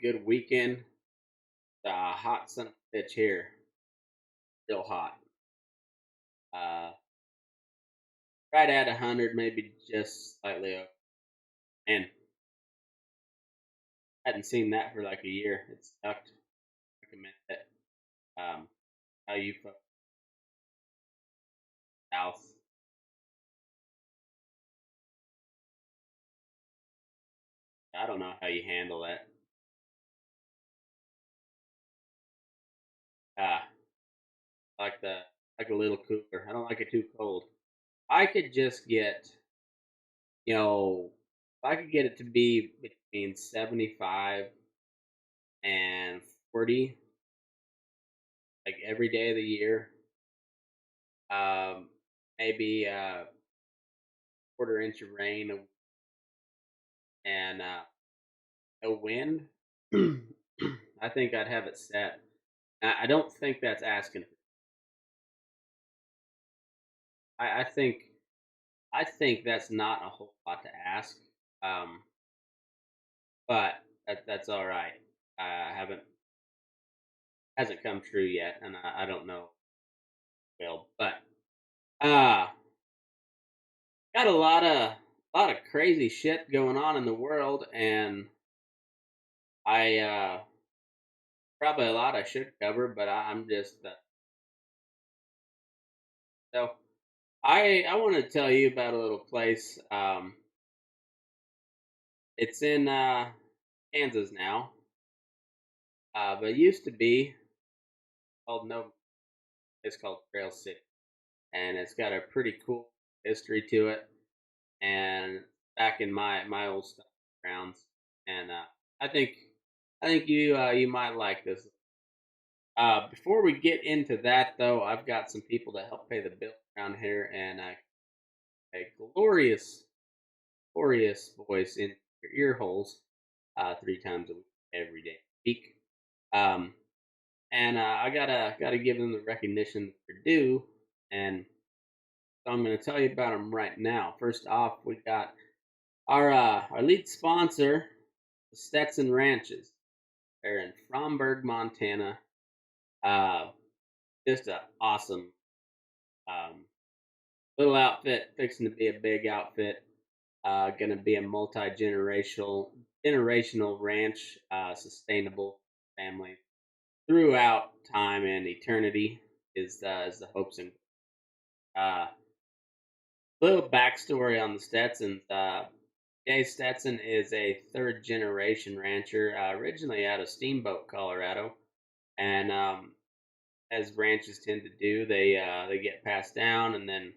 good weekend. Hot son of a bitch here, real hot. Uh, right at 100, maybe just slightly over. And hadn't seen that for like a year. It sucked. Recommend it. How you folks south? I don't know how you handle that. Uh, like a little cooler. I don't like it too cold. I could just get, if I could get it to be between 75 and 40, like every day of the year. Um, maybe a quarter inch of rain and no wind. I think I'd have it set. I don't think that's asking. I think that's not a whole lot to ask. Um, but that's all right. I haven't hasn't come true yet, and I don't know. Will, but uh got a lot of crazy shit going on in the world, and I probably a lot I should cover, but I'm just so I want to tell you about a little place. It's in Kansas now, but it used to be called no. It's called Trail City, and it's got a pretty cool history to it. And back in my old stuff grounds, and I think you might like this. Before we get into that, though, I've got some people to help pay the bill around here, and a glorious voice in your ear holes 3 times a week, every day, week. Um, and I gotta give them the recognition they're due, and so I'm gonna tell you about them right now. First off, we got our lead sponsor, the Stetson Ranches. They're in Fromberg, Montana. Uh, just an awesome um, little outfit, fixing to be a big outfit. Going to be a generational ranch, sustainable family throughout time and eternity is the hopes and little backstory on the Stetsons. Jese Stetson is a third generation rancher, originally out of Steamboat, Colorado, and as ranches tend to do, they get passed down, and then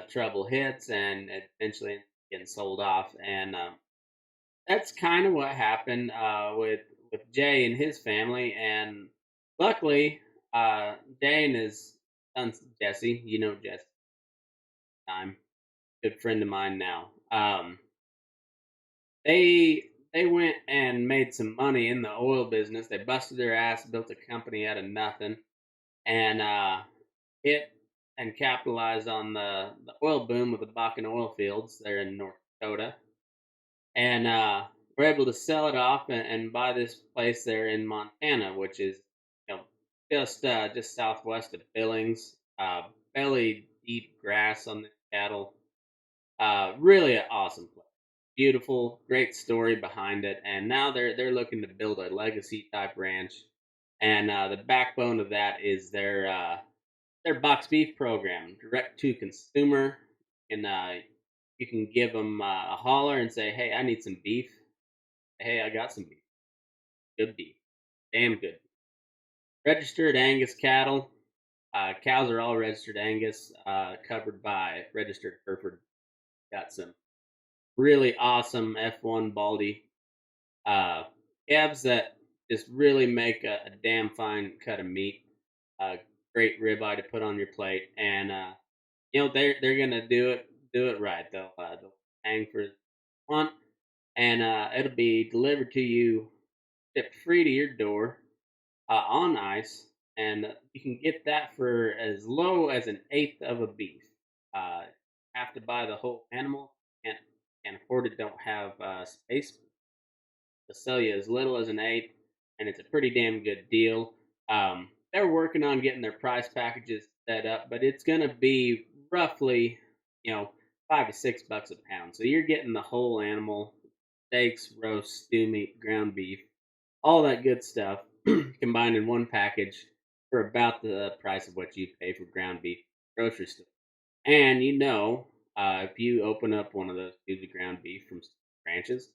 trouble hits, and eventually getting sold off. And that's kind of what happened with Jay and his family. And luckily, Jay and his son Jesse, Jesse, time good friend of mine now. They went and made some money in the oil business. They busted their ass, built a company out of nothing, and hit and capitalized on the oil boom with the Bakken oil fields there in North Dakota, and we're able to sell it off and buy this place there in Montana, which is you know just southwest of Billings. Belly deep grass on the cattle. Really an awesome place. Beautiful, great story behind it, and now they're looking to build a legacy type ranch, and the backbone of that is their box beef program, direct to consumer, and you can give them a holler and say, "Hey, I need some beef. Hey, I got some beef. Good beef, damn good. Registered Angus cattle. Cows are all registered Angus, covered by registered Hereford. Got some really awesome F1 Baldy calves that just really make a damn fine cut of meat. Great ribeye to put on your plate, and they're gonna do it right. They'll hang for one, and it'll be delivered to you, shipped free to your door on ice, and you can get that for as low as an eighth of a beef. Have to buy the whole animal. Can't afford it. Don't have space. They'll sell you as little as an eighth, and it's a pretty damn good deal. They're working on getting their price packages set up, but it's going to be roughly, you know, $5 to $6 a pound. So you're getting the whole animal, steaks, roast, stew meat, ground beef, all that good stuff combined in one package for about the price of what you pay for ground beef at the grocery store. And if you open up one of those tubes of ground beef from ranches,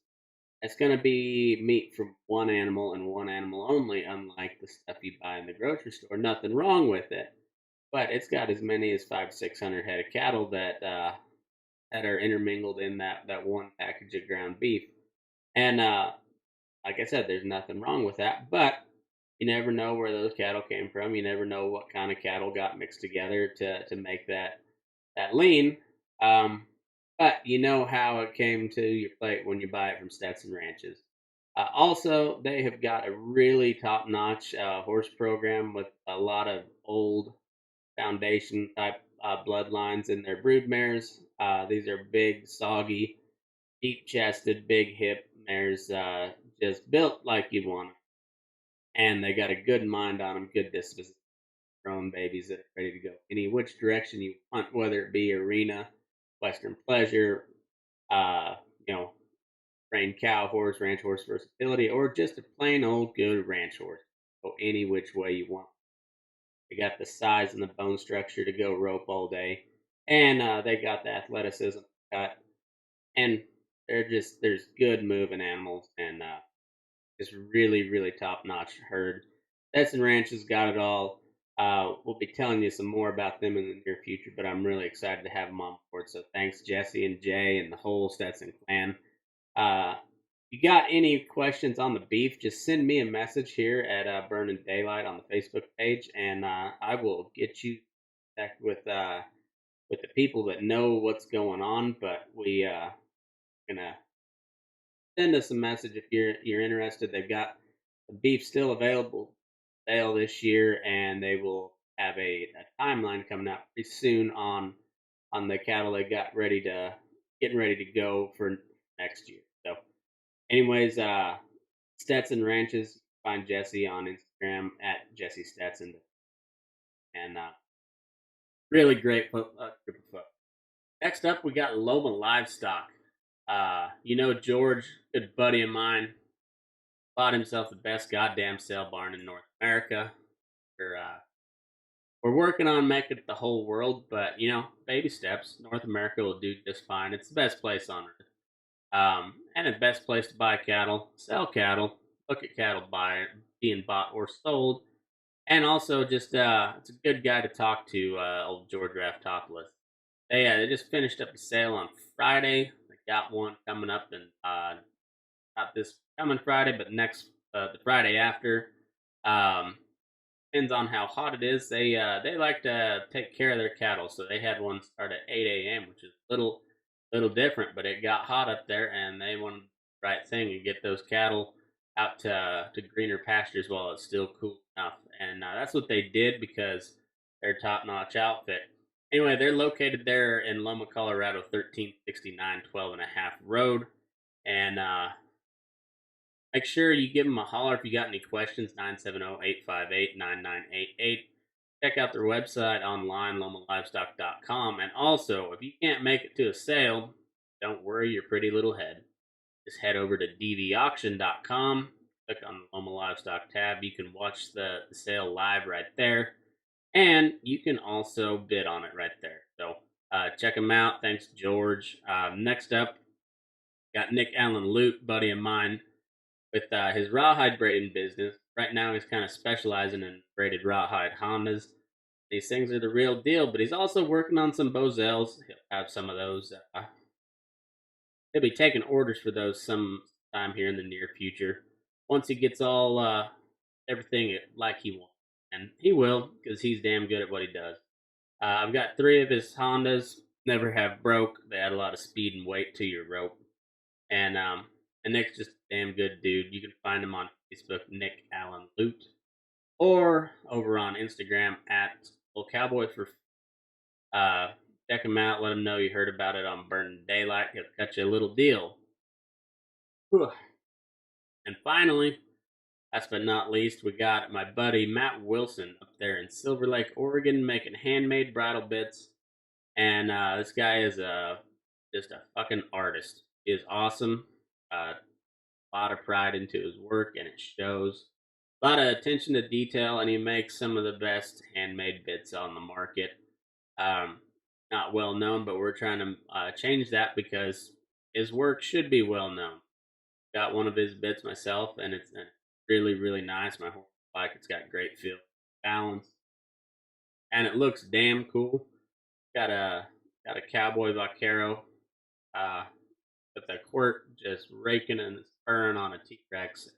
it's going to be meat from one animal and one animal only, unlike the stuff you buy in the grocery store. Nothing wrong with it, but it's got as many as 500 to 600 head of cattle that are intermingled in that one package of ground beef. And like I said, there's nothing wrong with that, but you never know where those cattle came from. You never know what kind of cattle got mixed together to make that lean. Um, but you know how it came to your plate when you buy it from Stetson Ranches. Also, they have got a really top-notch horse program with a lot of old foundation type bloodlines in their brood mares. These are big, soggy, deep-chested, big hip mares, just built like you'd want them. And they got a good mind on them, good disposition, grown babies that are ready to go any which direction you want, whether it be arena, Western pleasure, uh, you know, trained cow horse, ranch horse versatility, or just a plain old good ranch horse. Go any which way you want. They got the size and the bone structure to go rope all day, and they got the athleticism cut, and there's good moving animals, and just really, really top notch herd. Stetson Ranch has got it all. We'll be telling you some more about them in the near future, but I'm really excited to have them on board. So thanks, Jesse and Jay and the whole Stetson clan. You got any questions on the beef, just send me a message here at Burning Daylight on the Facebook page, and I will get you back with the people that know what's going on. But we gonna send us a message if you're interested. They've got the beef still available sale this year, and they will have a timeline coming out pretty soon on the cattle they got getting ready to go for next year. So, anyways, Stetson Ranches. Find Jesse on Instagram at Jese Stetson, and really great group of folks. Next up, we got Loma Livestock. George, good buddy of mine, bought himself the best goddamn sale barn in North America. We're working on making it the whole world, but baby steps. North America will do just fine. It's the best place on earth, and the best place to buy cattle, sell cattle, look at cattle being bought or sold, and also just it's a good guy to talk to. Old George Raftopoulos. They just finished up a sale on Friday. They got one coming up, and not this coming Friday, but next the Friday after. Um, Depends on how hot it is. They like to take care of their cattle, so they had one start at 8 a.m., which is a little different, but it got hot up there, and they wanted the right thing and get those cattle out to greener pastures while it's still cool enough, and that's what they did because they're top notch outfit. Anyway, they're located there in Loma, Colorado, 1369 12 and a half Road, and make sure you give them a holler if you got any questions, 970-858-9988. Check out their website online, lomalivestock.com. And also, if you can't make it to a sale, don't worry your pretty little head. Just head over to dbauction.com, click on the Loma Livestock tab. You can watch the sale live right there. And you can also bid on it right there. So check them out. Thanks, George. Next up, got Nick Allen Lute, buddy of mine, with his rawhide braiding business. Right now, he's kind of specializing in braided rawhide Hondas. These things are the real deal, but he's also working on some Bozels. He'll have some of those. He'll be taking orders for those sometime here in the near future. Once he gets all everything like he wants, and he will, because he's damn good at what he does. I've got 3 of his Hondas. Never have broke. They add a lot of speed and weight to your rope, and Nick's just a damn good dude. You can find him on Facebook, Nick Allen Lute, or over on Instagram at Little Cowboy for. Check him out. Let him know you heard about it on Burning Daylight. He'll cut you a little deal. Whew. And finally, last but not least, we got my buddy Matt Wilson up there in Silver Lake, Oregon, making handmade bridal bits. And this guy is just a fucking artist. He is awesome. A lot of pride into his work, and it shows. A lot of attention to detail, and he makes some of the best handmade bits on the market. Um, Not well known, but we're trying to change that because his work should be well known. Got one of his bits myself, and it's really, really nice. My whole like it's got great feel, balance, and it looks damn cool. Got a cowboy vaquero uh, with a quirt just raking and spurring on a T-Rex.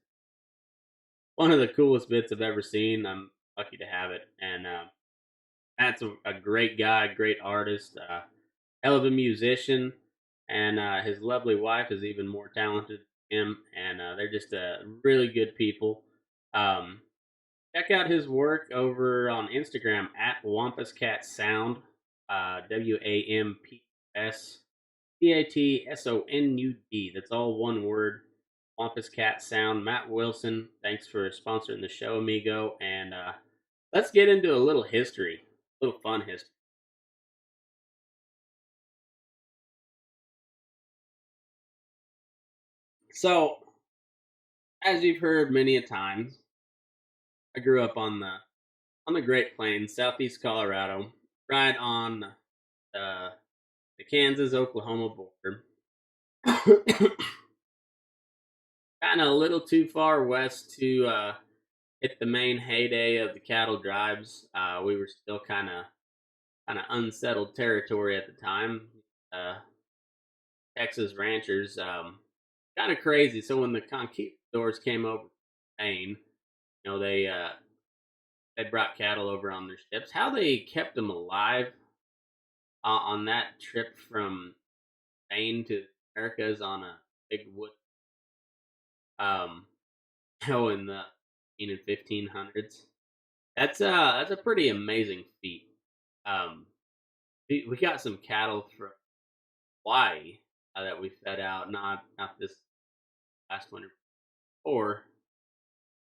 One of the coolest bits I've ever seen. I'm lucky to have it, and Matt's a great guy, great artist, hell of a musician, and his lovely wife is even more talented than him, and they're just really good people. Um, Check out his work over on Instagram at Wampus Cat Sound, WampusCatSound. That's all one word. Wampus Cat Sound. Matt Wilson, thanks for sponsoring the show, amigo. And let's get into a little history, a little fun history. So, as you've heard many a times, I grew up on the Great Plains, southeast Colorado, right on the Kansas Oklahoma border. Kind of a little too far west to hit the main heyday of the cattle drives. We were still kind of unsettled territory at the time. Uh, Texas ranchers, kind of crazy. So when the conquistadors came over to Spain, you know they brought cattle over on their ships. How they kept them alive on that trip from Spain to Americas on a big wood, um, in the 1500s. That's a pretty amazing feat. Um, we got some cattle from Hawaii that we fed out, not this last winter before,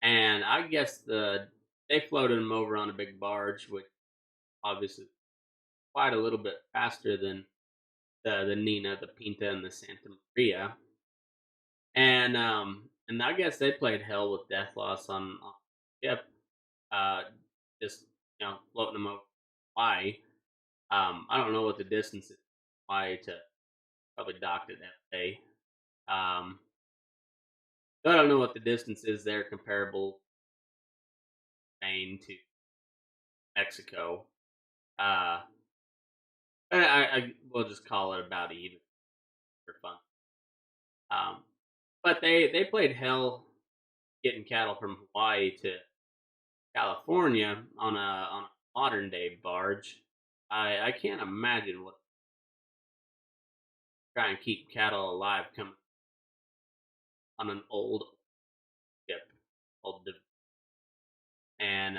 and I guess they floated them over on a big barge, which obviously quite a little bit faster than the Nina, the Pinta, and the Santa Maria, and I guess they played hell with death loss on the ship, uh, just floating them over Hawaii. I don't know what the distance is from Hawaii to probably docked at FA. So I don't know what the distance is there comparable Spain to Mexico. Uh, I will just call it about even for fun. Um, but they played hell getting cattle from Hawaii to California on a modern day barge. I can't imagine what try and keep cattle alive coming on an old ship, old and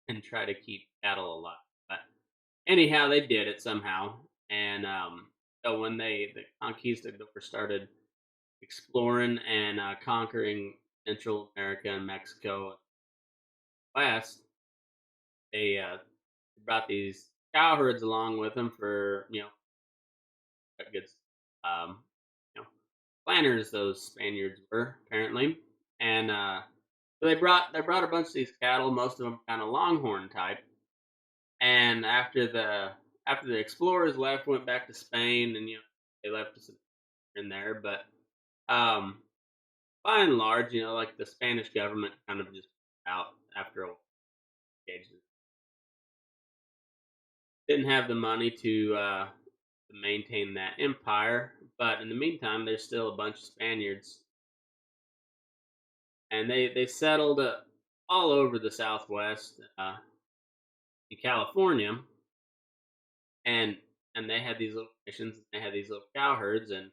and try to keep cattle alive. But anyhow, they did it somehow, and so when the conquistadors started exploring and conquering Central America and Mexico west, they brought these cow herds along with them for a good um, you know planners. Those Spaniards were apparently, and so they brought a bunch of these cattle, most of them kind of longhorn type. And after the explorers left, went back to Spain, and they left us in there. But um, by and large, like the Spanish government kind of just out after a while, didn't have the money to maintain that empire. But in the meantime, there's still a bunch of Spaniards, and they settled all over the Southwest, in California, and they had these little missions, and they had these little cow herds, and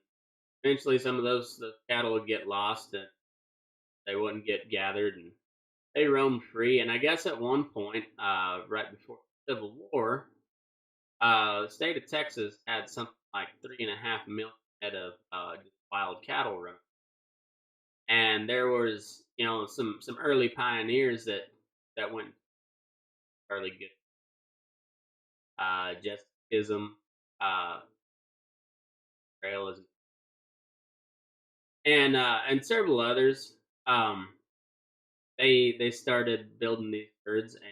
eventually some of those the cattle would get lost, and they wouldn't get gathered, and they roamed free. And I guess at one point, right before the Civil War, the state of Texas had something like 3.5 million head of just wild cattle running. and there was some early pioneers that went fairly good. Jese Stetson, uh, Trail, and several others. Um, they started building these herds and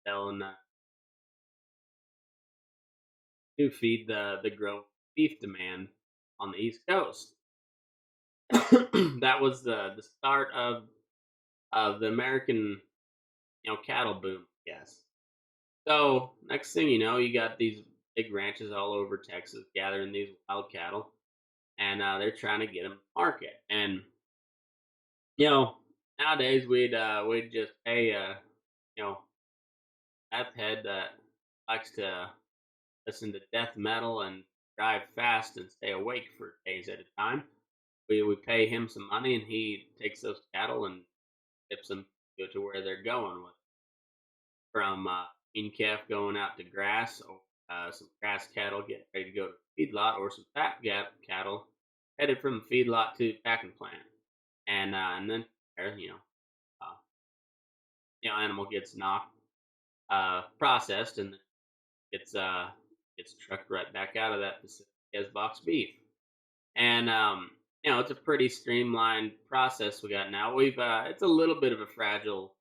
selling to feed the growing beef demand on the East Coast. That was the start of the American cattle boom, I guess. So next thing you know, you got these big ranches all over Texas gathering these wild cattle, and they're trying to get them to market. And you know, nowadays we'd just pay you know meth head that likes to listen to death metal and drive fast and stay awake for days at a time. We pay him some money and he takes those cattle and tips them to where they're going with from in calf going out to grass or some grass cattle getting ready to go to the feedlot or some fat cattle headed from the feedlot to the packing plant. And then uh, animal gets knocked, processed, and then gets trucked right back out of that facility as box beef. And it's a pretty streamlined process we got now. We've it's a little bit of a fragile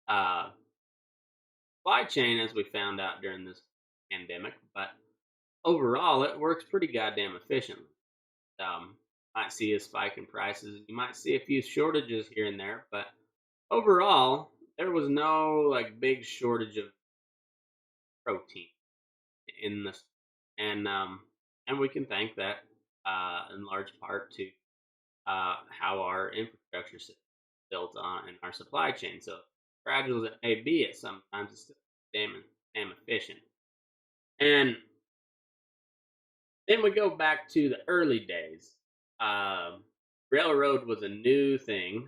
uh, supply chain as we found out during this pandemic, but overall it works pretty goddamn efficiently. Might see a spike in prices. You might see a few shortages here and there, but overall there was no like big shortage of protein in this, and we can thank that in large part to how our infrastructure is built on in our supply chain. So fragile as it may be, at sometimes it's still damn efficient. And then we go back to the early days. Um, Railroad was a new thing.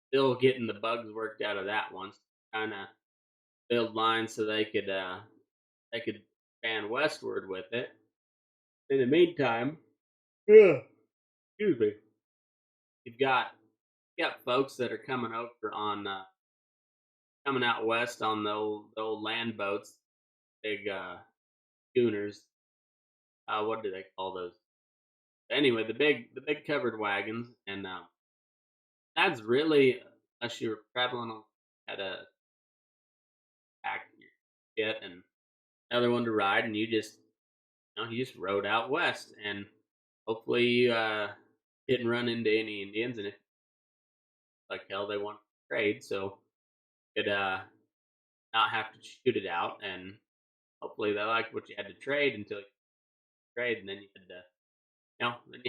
Still getting the bugs worked out of that one. Trying to build lines so they could span westward with it. In the meantime, yeah, excuse me. You've got folks that are coming out west on the old land boats, big schooners. What do they call those? Anyway, the big covered wagons, and that's really unless you're traveling at a pack your kit and another one to ride, and you just rode out west, and hopefully you didn't run into any Indians, and if like hell they want to trade, so you could not have to shoot it out, and hopefully they liked what you had to trade until you trade, and then you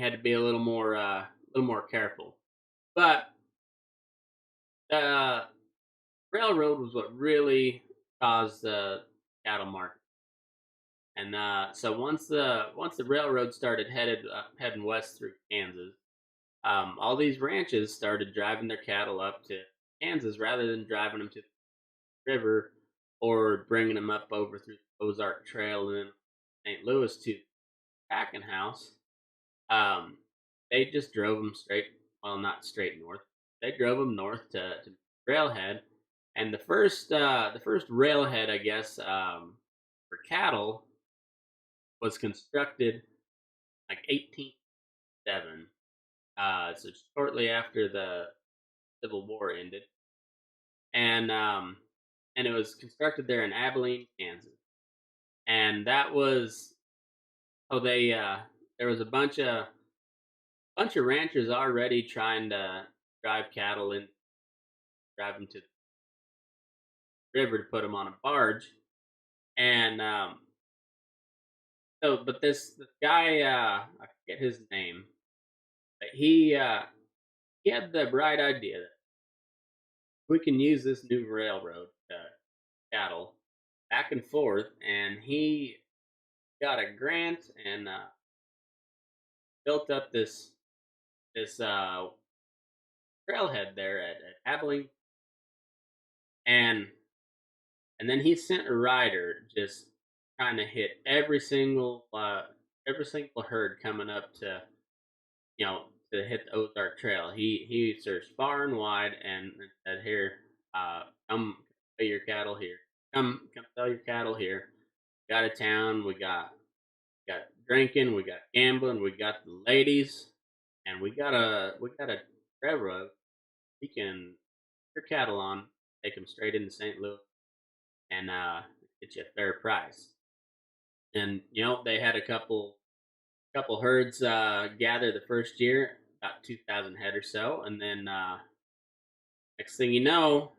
had to be a little more careful. But the railroad was what really caused the cattle market. And so once the railroad started heading west through Kansas, all these ranches started driving their cattle up to Kansas rather than driving them to the river or bringing them up over through the Ozark Trail and then St. Louis to packing house. Um, they just drove them straight, well, not straight north. They drove them north to Railhead, and the first railhead, I guess, for cattle was constructed like 1807. So shortly after the Civil War ended, and it was constructed there in Abilene, Kansas, and that was they there was a bunch of ranchers already trying to drive cattle and drive them to the river to put them on a barge, and but this guy I forget his name, but he had the bright idea that we can use this new railroad to cattle back and forth, and he got a grant and built up this trailhead there at Abilene, and and then he sent a rider just trying to hit every single herd coming up to to hit the Ozark Trail. He searched far and wide and said, "Here, come sell your cattle here. Come sell your cattle here. Got a town. We got drinking. We got gambling. We got the ladies, and we got a railroad. We can put your cattle on, take them straight into St. Louis, and get you a fair price." And they had a couple herds gather the first year, about 2,000 head or so, and then next thing you know,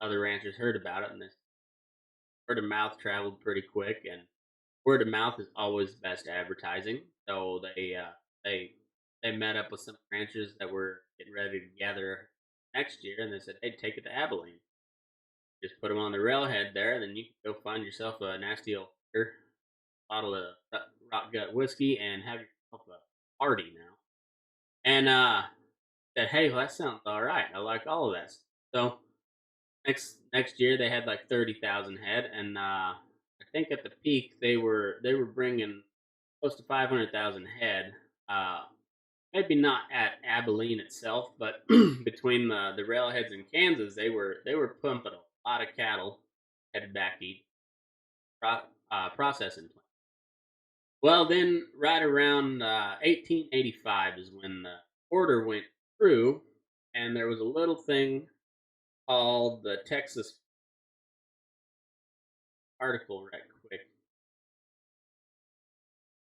other ranchers heard about it, and this word of mouth traveled pretty quick. And word of mouth is always best advertising. So they met up with some ranchers that were getting ready to gather next year, and they said, "Hey, take it to Abilene. Just put them on the railhead there, and then you can go find yourself a nasty old bottle of rock gut whiskey and have yourself a party now." And said, "Hey, well, that sounds all right. I like all of that." So next year they had like 30,000 head, and I think at the peak they were bringing close to 500,000 head. Uh, Maybe not at Abilene itself, but between the railheads in Kansas, they were pumping a lot of cattle headed back east, processing plant. Well, then right around 1885 is when the order went through, and there was a little thing called the Texas article right quick.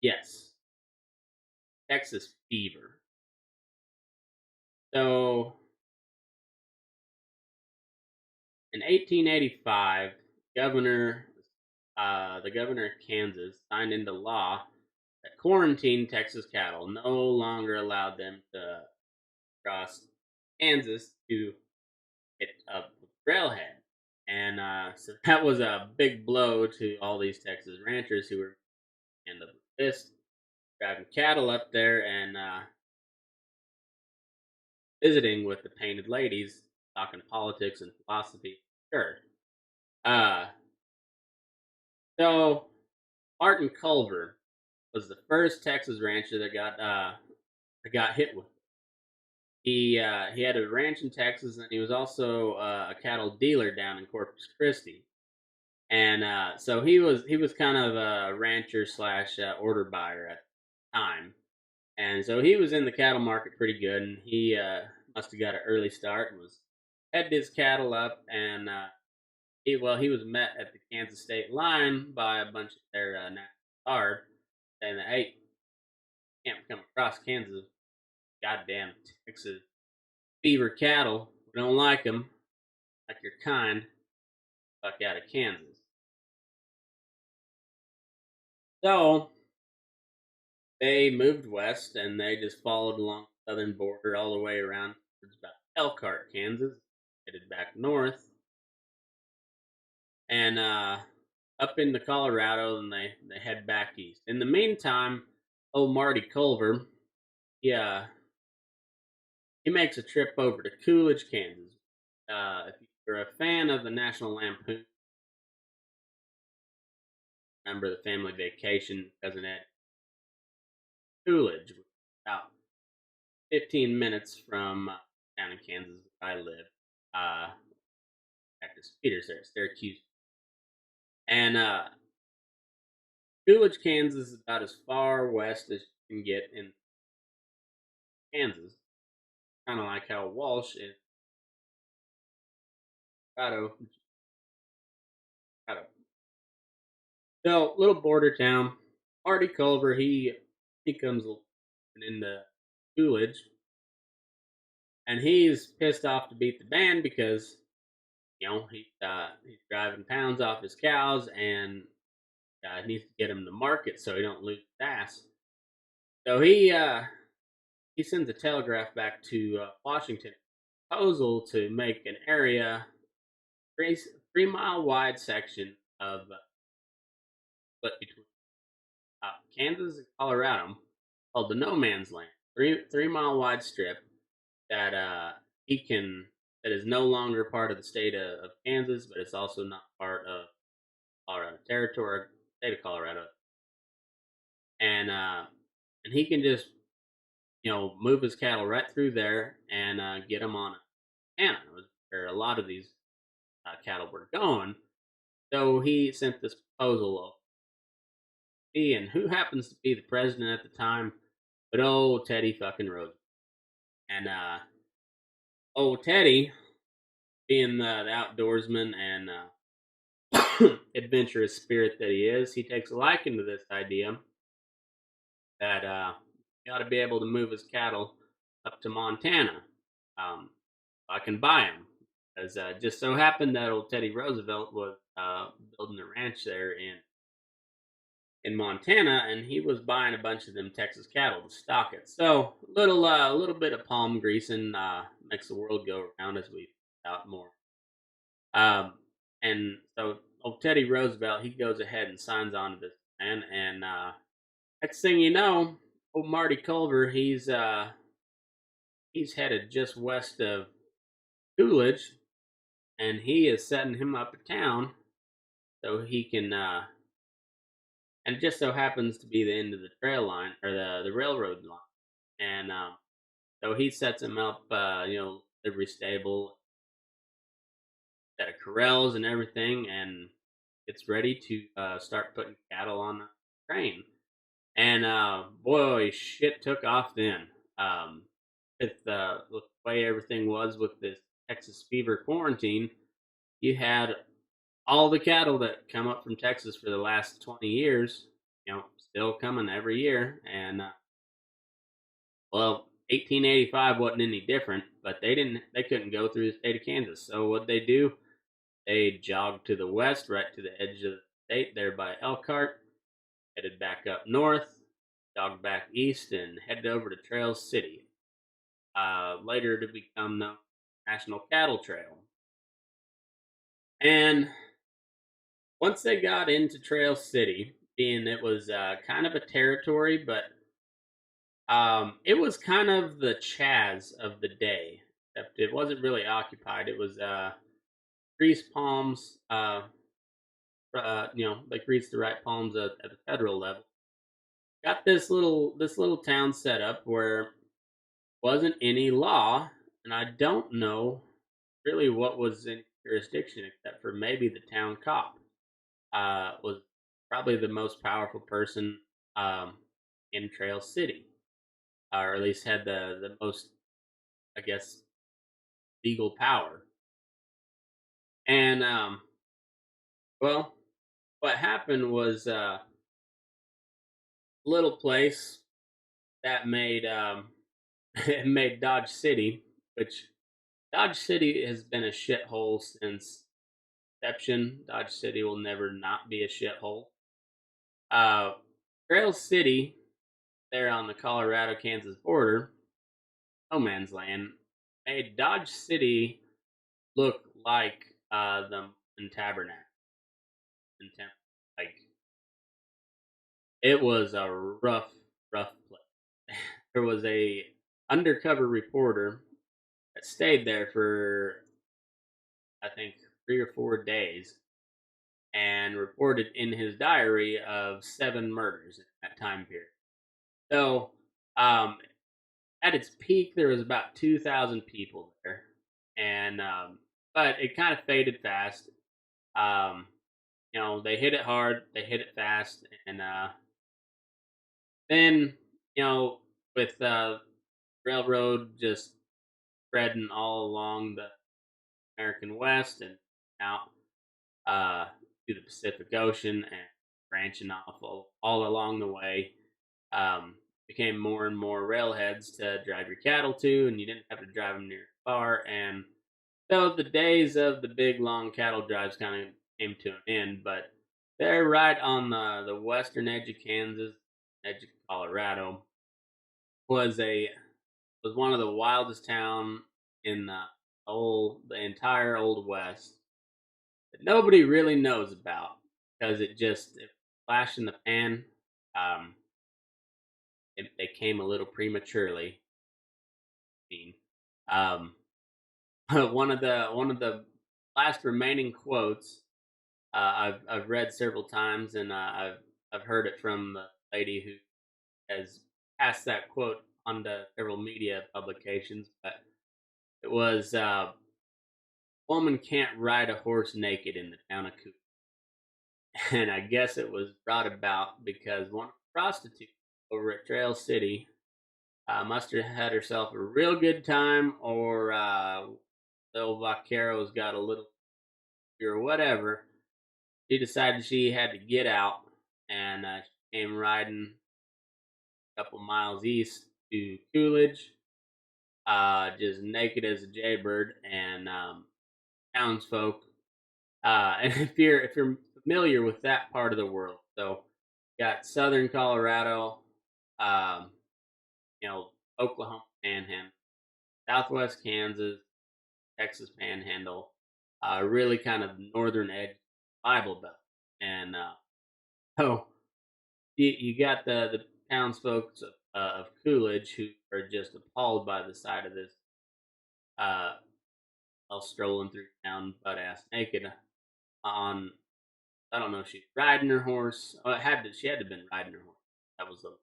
Yes, Texas fever. So in 1885, governor, the governor of Kansas signed into law that quarantined Texas cattle, no longer allowed them to cross Kansas to hit up with railhead. And so that was a big blow to all these Texas ranchers who were end up with this, driving cattle up there and visiting with the painted ladies, talking politics and philosophy. Sure. Uh, so Martin Culver was the first Texas rancher that got hit with it. He had a ranch in Texas, and he was also a cattle dealer down in Corpus Christi. And so he was kind of a rancher slash order buyer at the time. And so he was in the cattle market pretty good, and he must have got an early start and was headed his cattle up. And he was met at the Kansas state line by a bunch of their National Guard, saying that, "Hey, you can't come across Kansas, goddamn Texas fever cattle. We don't like them, like your kind, fuck out of Kansas." So they moved west, and they just followed along the southern border all the way around towards about Elkhart, Kansas, headed back north, and up into Colorado, and they head back east. In the meantime, old Marty Culver, he makes a trip over to Coolidge, Kansas. If you're a fan of the National Lampoon, remember the family vacation, cousin Ed, Coolidge, about 15 minutes from down in Kansas where I live. Back to Peters there, Syracuse. And Coolidge, Kansas is about as far west as you can get in Kansas. Kind of like how Walsh is Colorado. So, little border town. Marty Culver, he comes into Coolidge, and he's pissed off to beat the band because he's driving pounds off his cows, and needs to get him to market so he don't lose his ass. So he sends a telegraph back to Washington, proposal to make an area 3 mile wide section of split between Kansas and Colorado called the No Man's Land. 3 mile wide strip that he can that is no longer part of the state of Kansas, but it's also not part of Colorado territory, state of Colorado, and he can just move his cattle right through there and get them on Montana, where a lot of these cattle were going. So he sent this proposal of and who happens to be the president at the time, but old Teddy fucking Roosevelt. And old Teddy, being the outdoorsman and adventurous spirit that he is, he takes a liking to this idea that he ought to be able to move his cattle up to Montana. I can buy them. As just so happened that old Teddy Roosevelt was building a ranch there in Montana, and he was buying a bunch of them Texas cattle to stock it. So a little bit of palm greasing makes the world go around, as we found out more. And so old Teddy Roosevelt, he goes ahead and signs on to this plan, and next thing you know, old Marty Culver, he's headed just west of Coolidge, and he is setting him up a town so he can and it just so happens to be the end of the trail line or the railroad line, and so he sets him up, livery stable, set of corrals and everything, and gets ready to start putting cattle on the train. And boy, shit took off then. With the way everything was with this Texas fever quarantine, you had all the cattle that come up from Texas for the last 20 years, still coming every year. And, 1885 wasn't any different, but they couldn't go through the state of Kansas. So what they do, they jogged to the west, right to the edge of the state there by Elkhart, headed back up north, jogged back east, and headed over to Trail City, later to become the National Cattle Trail. And once they got into Trail City, being it was kind of a territory, but it was kind of the Chaz of the day, except it wasn't really occupied. It was grease palms, they greased the right palms at the federal level. Got this little town set up where wasn't any law, and I don't know really what was in jurisdiction except for maybe the town cop. Was probably the most powerful person in Trail City, or at least had the most, I guess, legal power. And well, what happened was a little place that made it made Dodge City, which Dodge City has been a shithole since inception. Dodge City will never not be a shithole. Uh, Trail City, there on the Colorado-Kansas border, no man's land, made Dodge City look like the Tabernacle. Like, it was a rough place. There was a undercover reporter that stayed there for, I think, 3 or 4 days, and reported in his diary of 7 murders in that time period. So, at its peak, there was about 2,000 people there, and but it kind of faded fast. They hit it hard, they hit it fast, and then with railroad just spreading all along the American West and out to the Pacific Ocean and branching off all along the way. Became more and more railheads to drive your cattle to, and you didn't have to drive them near far. And so the days of the big long cattle drives kind of came to an end. But they're right on the western edge of Kansas, edge of Colorado. Was one of the wildest town in the entire Old West that nobody really knows about because it flashed in the pan. They came a little prematurely. Um, one of the last remaining quotes I've read several times, and I've heard it from the lady who has passed that quote onto several media publications, but it was woman can't ride a horse naked in the town of Coop. And I guess it was brought about because one prostitute over at Trail City must have had herself a real good time, or the old vaqueros got a little or whatever. She decided she had to get out, and she came riding a couple miles east to Coolidge, just naked as a jaybird, and townsfolk. And if you're familiar with that part of the world, so you got southern Colorado, um, Oklahoma Panhandle, Southwest Kansas, Texas Panhandle, really kind of northern edge Bible Belt, and so you got the townsfolk of Coolidge who are just appalled by the sight of this, uh, while strolling through town butt ass naked on. I don't know if she's riding her horse. Oh, she had to have been riding her horse. That was the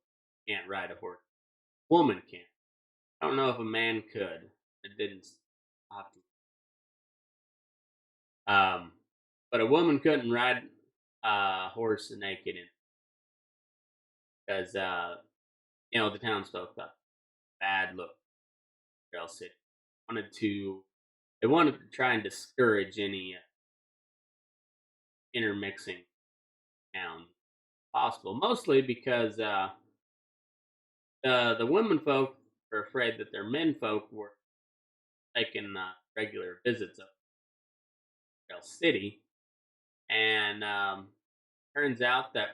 can't ride a horse. Woman can't. I don't know if a man could. It didn't have to. But a woman couldn't ride a horse naked because the townsfolk thought bad look. Trail City they wanted to try and discourage any intermixing towns possible. Mostly because the women folk were afraid that their men folk were taking regular visits of Trail City, and turns out that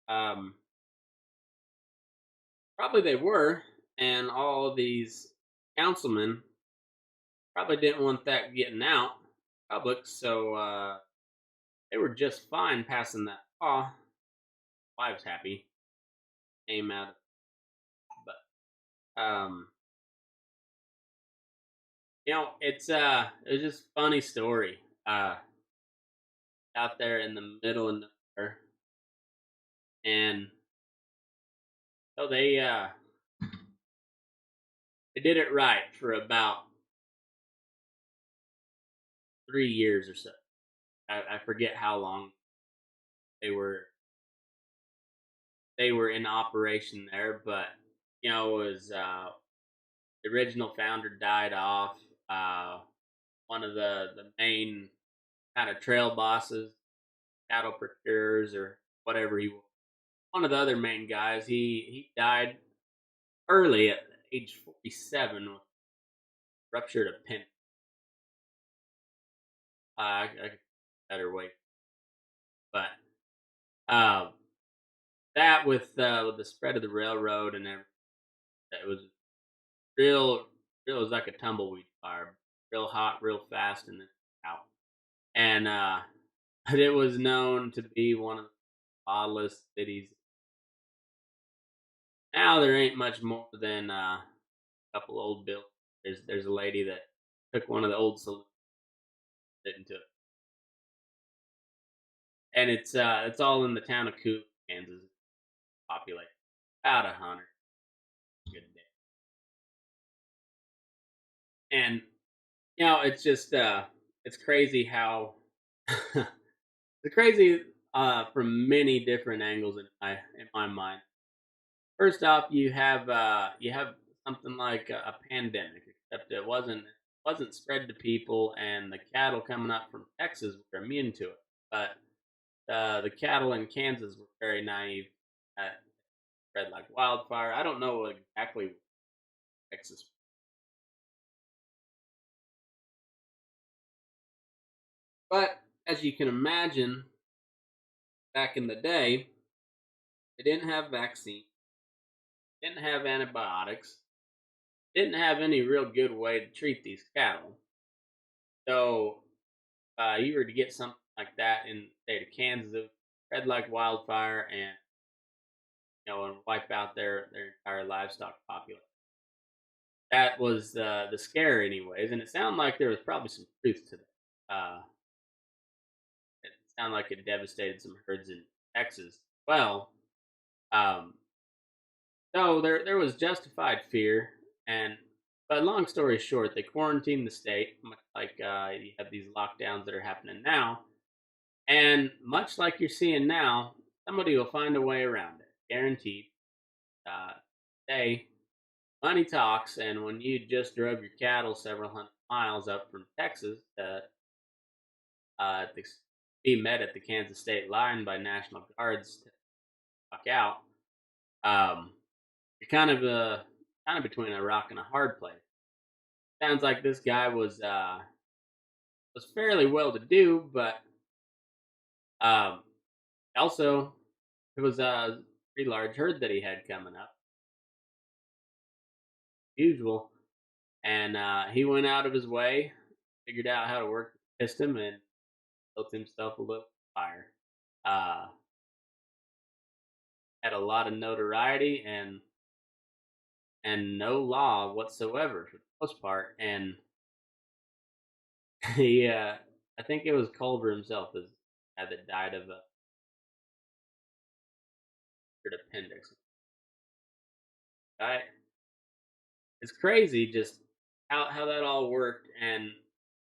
um, probably they were, and all these councilmen probably didn't want that getting out public, so they were just fine passing that law. Wives happy, came out of, but it's just a funny story. Out there in the middle of nowhere, and so they did it right for about 3 years or so. I forget how long they were they were in operation there, but it was the original founder died off. One of the main kind of trail bosses, cattle procurers, or whatever he was. One of the other main guys, he died early at age 47 with ruptured appendix. I could better way, but uh, that with the spread of the railroad and everything, it was real. It was like a tumbleweed fire, real hot, real fast, and then out. And it was known to be one of the oddest cities. Now there ain't much more than a couple old buildings. There's a lady that took one of the old saloons into it, and it's all in the town of Coop, Kansas. Populated about 100. Good day, and it's just it's crazy how it's crazy from many different angles in my mind. First off, you have something like a pandemic, except it wasn't spread to people, and the cattle coming up from Texas were immune to it. But the cattle in Kansas were very naive. It spread like wildfire. I don't know exactly what Texas, but as you can imagine, back in the day, they didn't have vaccines, didn't have antibiotics, didn't have any real good way to treat these cattle. So you were to get something like that in the state of Kansas, it would spread like wildfire, and wipe out their entire livestock population. That was the scare, anyways, and it sounded like there was probably some truth to that. It sounded like it devastated some herds in Texas. Well, um, So there was justified fear, and but long story short, they quarantined the state, much like you have these lockdowns that are happening now, and much like you're seeing now, somebody will find a way around it, guaranteed. Uh, they money talks, and when you just drove your cattle several hundred miles up from Texas to be met at the Kansas state line by National Guards to fuck out, um, you're kind of between a rock and a hard place. Sounds like this guy was fairly well to do, but um, also it was a pretty large herd that he had coming up, usual, and he went out of his way, figured out how to work the system, and built himself a little fire. Uh, had a lot of notoriety and no law whatsoever for the most part, and he I think it was Culver himself is that died of a appendix. I, it's crazy just how that all worked, and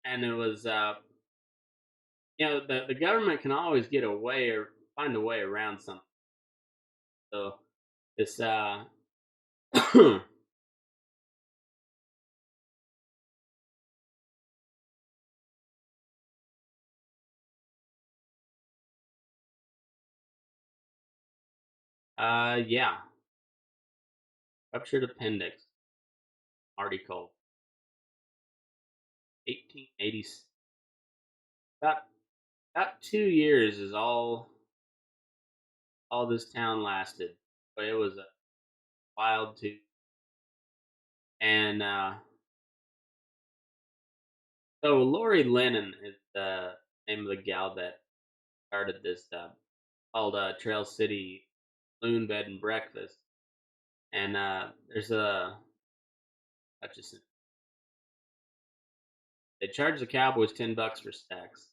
it was the government can always get a way or find a way around something. So this yeah, ruptured appendix, Marty Cole, 1880. About 2 years is all this town lasted. But it was a wild too, and so Lori Lennon is the name of the gal that started this called Trail City Loon Bed and Breakfast, and there's a Hutchison. They charge the Cowboys $10 for sex.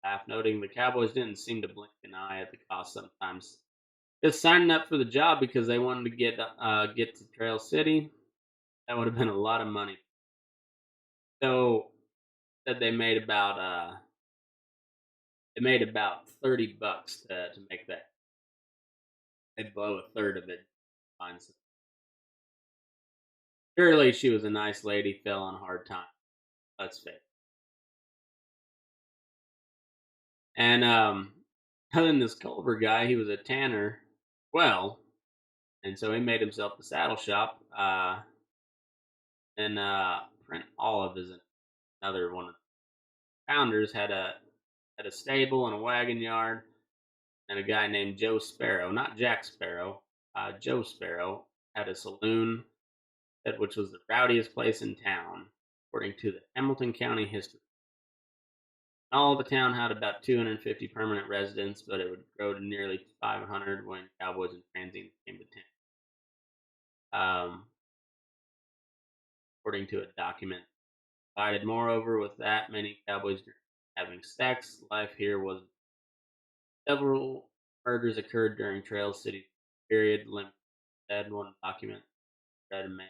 Half noting the Cowboys didn't seem to blink an eye at the cost sometimes. Just signing up for the job because they wanted to get to Trail City. That would have been a lot of money. So said they made about $30 to make that. They blow a third of it. Surely she was a nice lady, fell on hard time. Let's face it. And other than this Culver guy, he was a tanner. Well, and so he made himself a saddle shop. And Brent Olive is another one of the founders. Had a stable and a wagon yard, and a guy named Joe Sparrow, not Jack Sparrow. Joe Sparrow had a saloon which was the rowdiest place in town, according to the Hamilton County history. All the town had about 250 permanent residents, but it would grow to nearly 500 when cowboys and transients came to town. According to a document provided, moreover, with that many cowboys having sex, life here was several murders occurred during Trail City period. Said one document read a man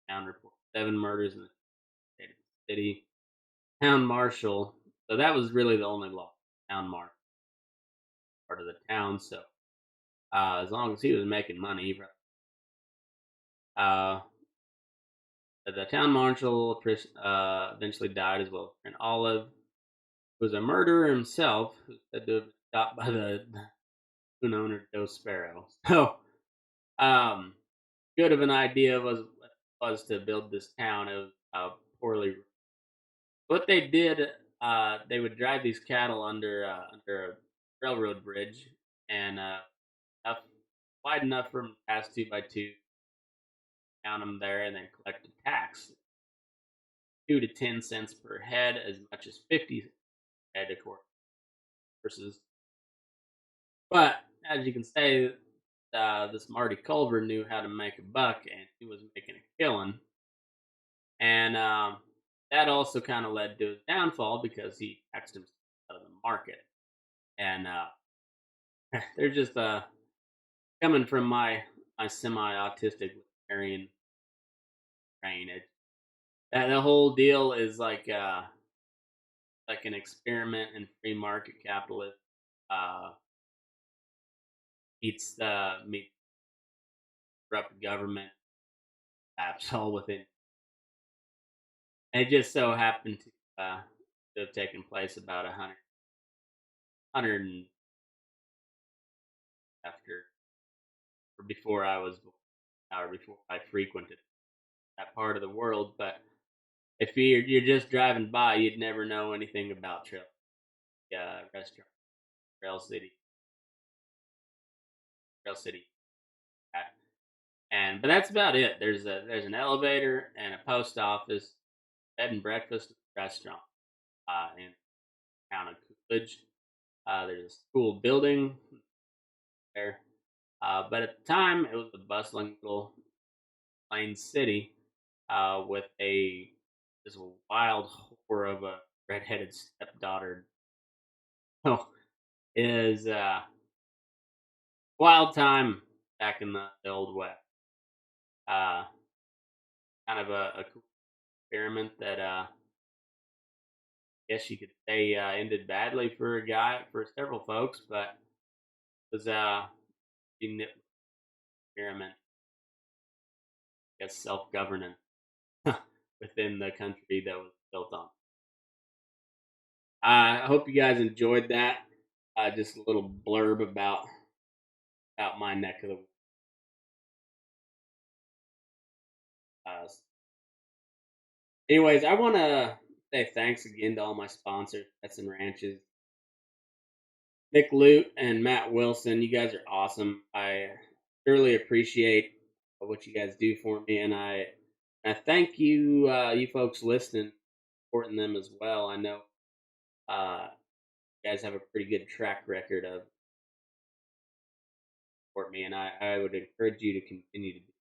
town report 7 murders in the state of the city. Town marshal. So that was really the only law. Town marshal part of the town. So as long as he was making money, the town marshal eventually died as well. And Olive was a murderer himself, who said to have been shot by the owner Joe Sparrow. So good of an idea was to build this town. It was poorly. What they did, they would drive these cattle under a railroad bridge, and enough, wide enough for them to pass 2 by 2. Count them there, and then collect a tax, 2 to 10 cents per head, as much as 50 head of course versus. But as you can say, this Marty Culver knew how to make a buck, and he was making a killing. And that also kind of led to his downfall because he taxed himself out of the market. And they're just coming from my semi-autistic libertarian brain, that the whole deal is like an experiment in free market capitalism. Uh, meets corrupt government apps all within. And it just so happened to have taken place about 100 after or before I was born, or before I frequented that part of the world. But if you're just driving by, you'd never know anything about restaurant, Trail City, Trail City. And but that's about it. There's an elevator and a post office, bed and breakfast restaurant in town of Coolidge. There's a school building there, but at the time it was a bustling little plain city with a this wild whore of a redheaded stepdaughter. Oh, is wild time back in the old west. Uh, Kind of a cool experiment that guess you could say ended badly for several folks, but it was a unique experiment, I guess, self governance within the country that was built on. I hope you guys enjoyed that. Just a little blurb about my neck of the woods. Anyways, I want to say thanks again to all my sponsors, Stetson Ranches, Nick Lute, and Matt Wilson. You guys are awesome. I truly appreciate what you guys do for me, and I thank you, you folks listening, supporting them as well. I know you guys have a pretty good track record of support me, and I would encourage you to continue to be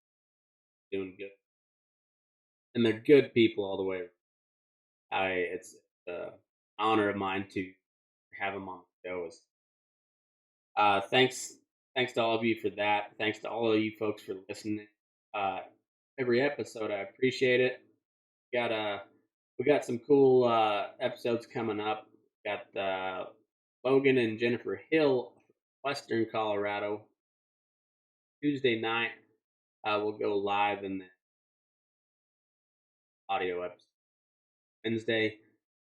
doing good. And they're good people all the way. It's an honor of mine to have them on the show. Thanks, thanks to all of you for that. Thanks to all of you folks for listening. Uh, every episode, I appreciate it. Got we got some cool episodes coming up. Got Logan and Jennifer Hill, Western Colorado. Tuesday night, we'll go live in the audio episode. Wednesday,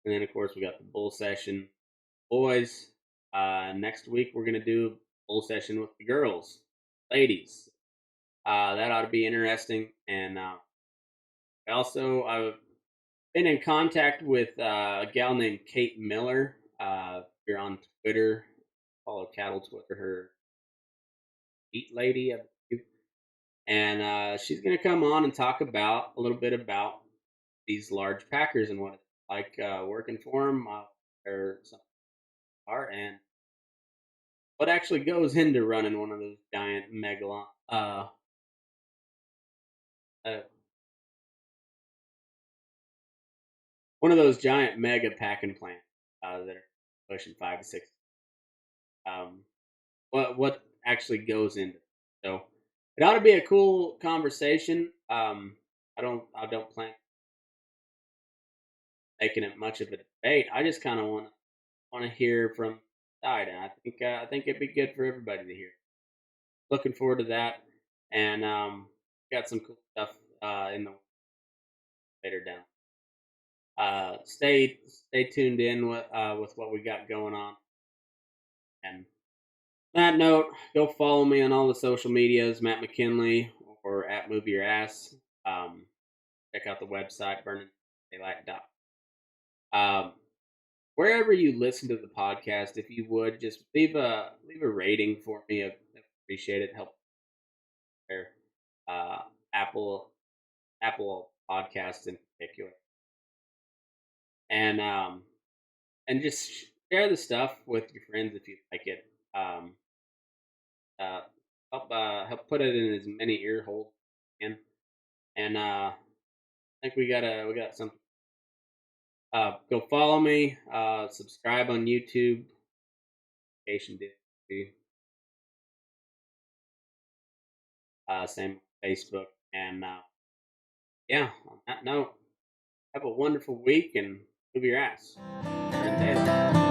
and then of course we got the bull session, boys. Next week we're gonna do a bull session with the girls, ladies. That ought to be interesting. And I've been in contact with a gal named Kate Miller. If you're on Twitter, follow Cattle Twitter, her Eat Lady, I believe. And she's going to come on and talk about a little bit about these large packers and what it's like working for them, or something are, and what actually goes into running one of those giant megalon. Uh, One of those giant mega packing plants that are pushing 5 to 6. Um, what actually goes into it. So it ought to be a cool conversation. I don't plan making it much of a debate. I just kind of want to hear from side, and I think it'd be good for everybody to hear. Looking forward to that, and got some cool stuff in the later down. Stay tuned in with what we got going on. And that note, go follow me on all the social medias, Matt McKinley or at Move Your Ass. Check out the website, burningdaylight.com. Wherever you listen to the podcast, if you would just leave a rating for me. I appreciate it. Help there. Uh, Apple Podcasts in particular, and just share the stuff with your friends if you like it. Uh, help put it in as many ear holes as you can. And I think we got something. Go follow me. Subscribe on YouTube. Same on Facebook. And yeah, on that note, have a wonderful week and move your ass. Turn daily.